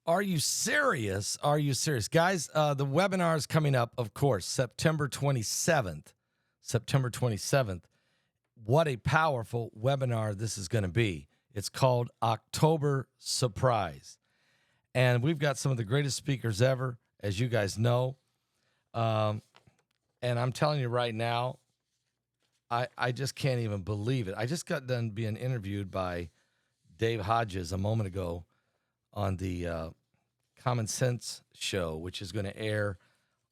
Are you serious? Are you serious? Guys, the webinar is coming up, of course, September 27th. September 27th. What a powerful webinar this is going to be. It's called October Surprise. And we've got some of the greatest speakers ever, as you guys know. And I'm telling you right now, I just can't even believe it. I just got done being interviewed by Dave Hodges a moment ago on the Common Sense show, which is going to air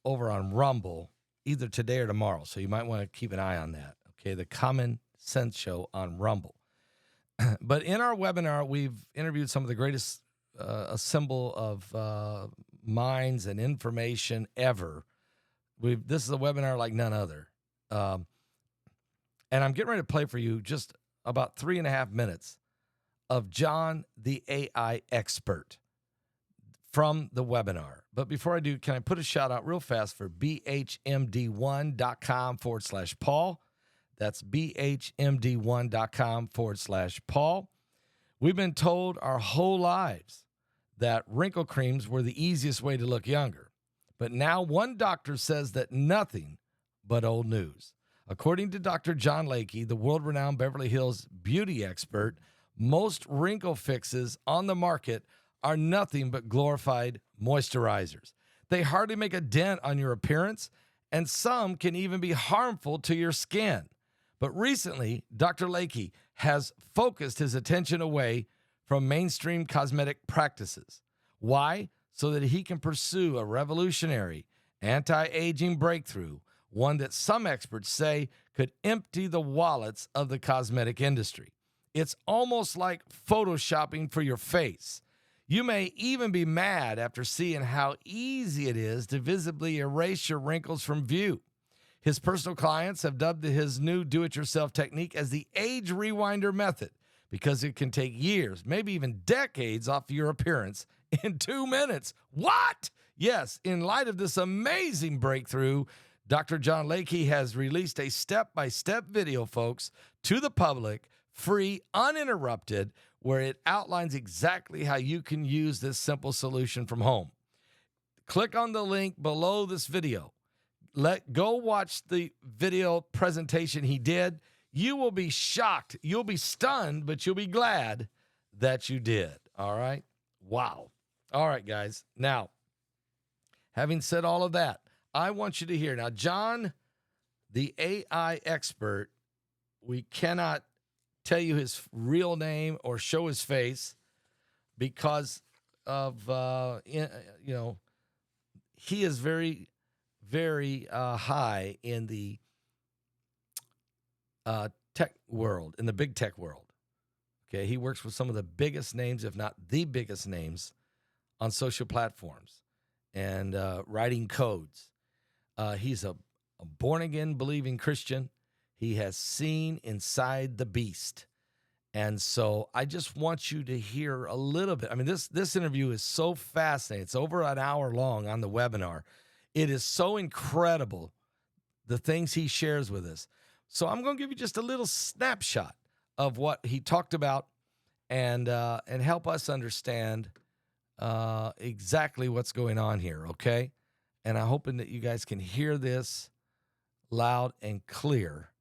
over on Rumble either today or tomorrow. So you might want to keep an eye on that. Okay, the Common Sense show on Rumble. But in our webinar, we've interviewed some of the greatest assemble of minds and information ever. This is a webinar like none other. And I'm getting ready to play for you just about 3.5 minutes of John, the AI expert, from the webinar. But before I do, can I put a shout out real fast for bhmd1.com/Paul? That's bhmd1.com/Paul. We've been told our whole lives that wrinkle creams were the easiest way to look younger. But now one doctor says that nothing but old news. According to Dr. John Lakey, the world-renowned Beverly Hills beauty expert, most wrinkle fixes on the market are nothing but glorified moisturizers. They hardly make a dent on your appearance, and some can even be harmful to your skin. But recently, Dr. Lakey has focused his attention away from mainstream cosmetic practices. Why? So that he can pursue a revolutionary anti-aging breakthrough, one that some experts say could empty the wallets of the cosmetic industry. It's almost like photoshopping for your face. You may even be mad after seeing how easy it is to visibly erase your wrinkles from view. His personal clients have dubbed his new do-it-yourself technique as the age rewinder method because it can take years, maybe even decades off your appearance in 2 minutes. What? Yes, in light of this amazing breakthrough, Dr. John Lakey has released a step-by-step video, folks, to the public, free, uninterrupted, where it outlines exactly how you can use this simple solution from home. Click on the link below this video. Go watch the video presentation he did. You will be shocked. You'll be stunned, but you'll be glad that you did. All right? Wow. All right, guys. Now, having said all of that, I want you to hear. Now, John, the AI expert, we cannot tell you his real name or show his face because of, he is very, very high in the tech world, in the big tech world. Okay, he works with some of the biggest names, if not the biggest names, on social platforms and writing codes. He's a born-again believing Christian. He has seen inside the beast. And so I just want you to hear a little bit. I mean, this interview is so fascinating. It's over an hour long on the webinar. It is so incredible, the things he shares with us. So I'm going to give you just a little snapshot of what he talked about and help us understand exactly what's going on here, okay? And I'm hoping that you guys can hear this loud and clear.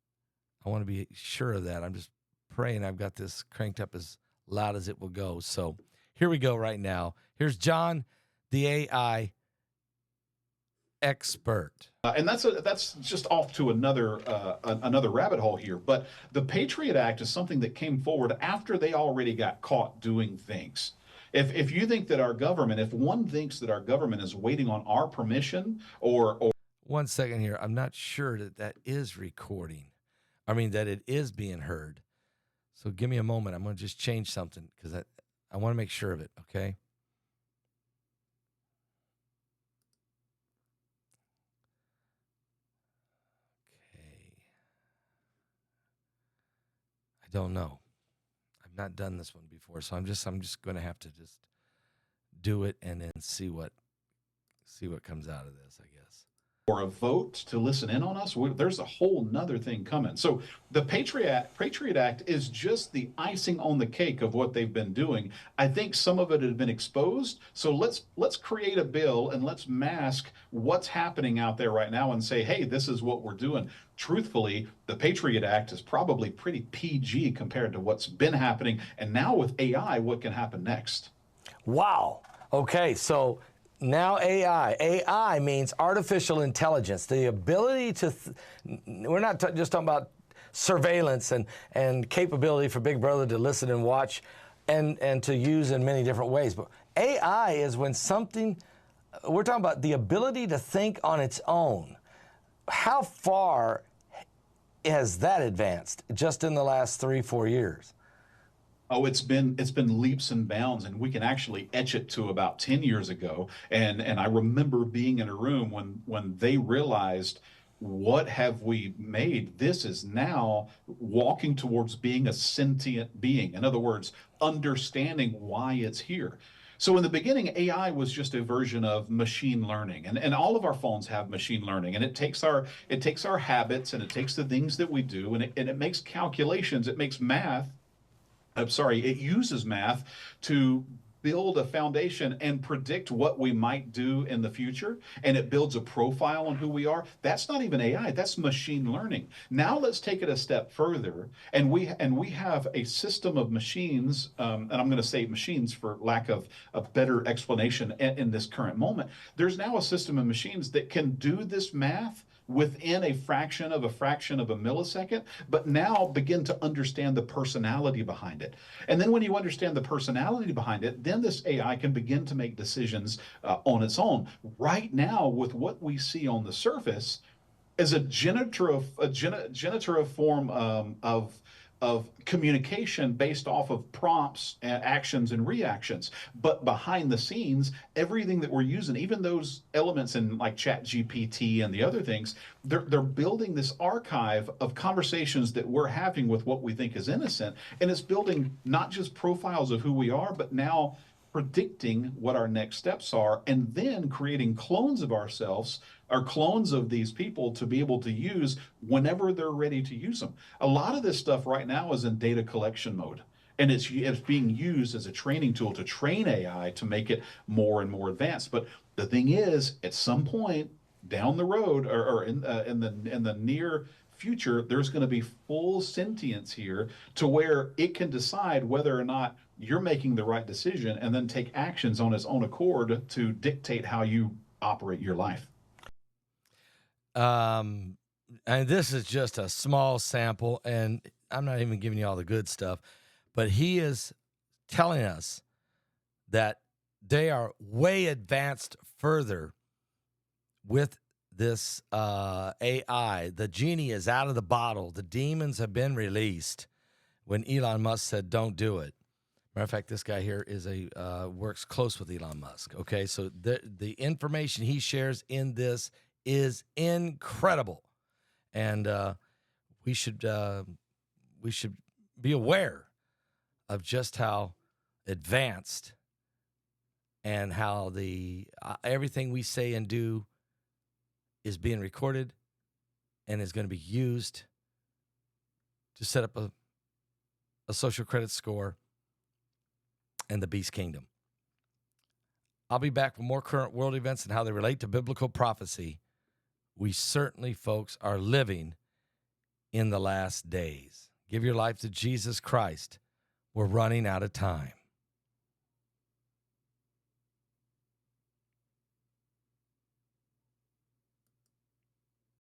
I want to be sure of that. I'm just praying I've got this cranked up as loud as it will go. So here we go right now. Here's John, the AI expert. And that's just off to another rabbit hole here. But the Patriot Act is something that came forward after they already got caught doing things. If you think that our government, if one thinks that our government is waiting on our permission or 1 second here. I'm not sure that is recording. I mean, that it is being heard. So give me a moment. I'm going to just change something because I want to make sure of it, okay? Okay. I don't know. I've not done this one before, so I'm just going to have to just do it and then see what comes out of this, I guess. or a vote to listen in on us, there's a whole nother thing coming. So the Patriot Act is just the icing on the cake of what they've been doing. I think some of it has been exposed. So let's create a bill and let's mask what's happening out there right now and say, hey, this is what we're doing. Truthfully, the Patriot Act is probably pretty PG compared to what's been happening. And now with AI, what can happen next? Wow. Okay, so now AI. AI means artificial intelligence, the ability to, we're not just talking about surveillance and capability for Big Brother to listen and watch and to use in many different ways. But AI is when something, we're talking about the ability to think on its own. How far has that advanced just in the last 3-4 years? Oh, it's been leaps and bounds, and we can actually etch it to about 10 years ago. And I remember being in a room when they realized, what have we made? This is now walking towards being a sentient being. In other words, understanding why it's here. So in the beginning, AI was just a version of machine learning, and all of our phones have machine learning, and it takes our habits, and it takes the things that we do, and it makes calculations, it makes math. I'm sorry, it uses math to build a foundation and predict what we might do in the future, and it builds a profile on who we are. That's not even AI, that's machine learning. Now let's take it a step further, and we have a system of machines, and I'm going to say machines for lack of a better explanation in this current moment. There's now a system of machines that can do this math within a fraction of a millisecond, but now begin to understand the personality behind it. And then when you understand the personality behind it, then this AI can begin to make decisions on its own. Right now, with what we see on the surface, is a generative form of communication based off of prompts and actions and reactions. But behind the scenes, everything that we're using, even those elements in like Chat GPT and the other things, they're building this archive of conversations that we're having with what we think is innocent. And it's building not just profiles of who we are, but now predicting what our next steps are, and then creating clones of ourselves or clones of these people to be able to use whenever they're ready to use them. A lot of this stuff right now is in data collection mode, and it's being used as a training tool to train AI to make it more and more advanced. But the thing is, at some point down the road, or in the near future, there's going to be full sentience here to where it can decide whether or not you're making the right decision and then take actions on its own accord to dictate how you operate your life. And this is just a small sample, and I'm not even giving you all the good stuff, but he is telling us that they are way advanced further with this AI. The genie is out of the bottle. The demons have been released when Elon Musk said, don't do it. Matter of fact, this guy here is works close with Elon Musk. Okay, so the information he shares in this is incredible, and we should be aware of just how advanced and how the everything we say and do is being recorded and is going to be used to set up a social credit score and the beast kingdom. I'll be back with more current world events and how they relate to biblical prophecy. We certainly, folks, are living in the last days. Give your life to Jesus Christ. We're running out of time.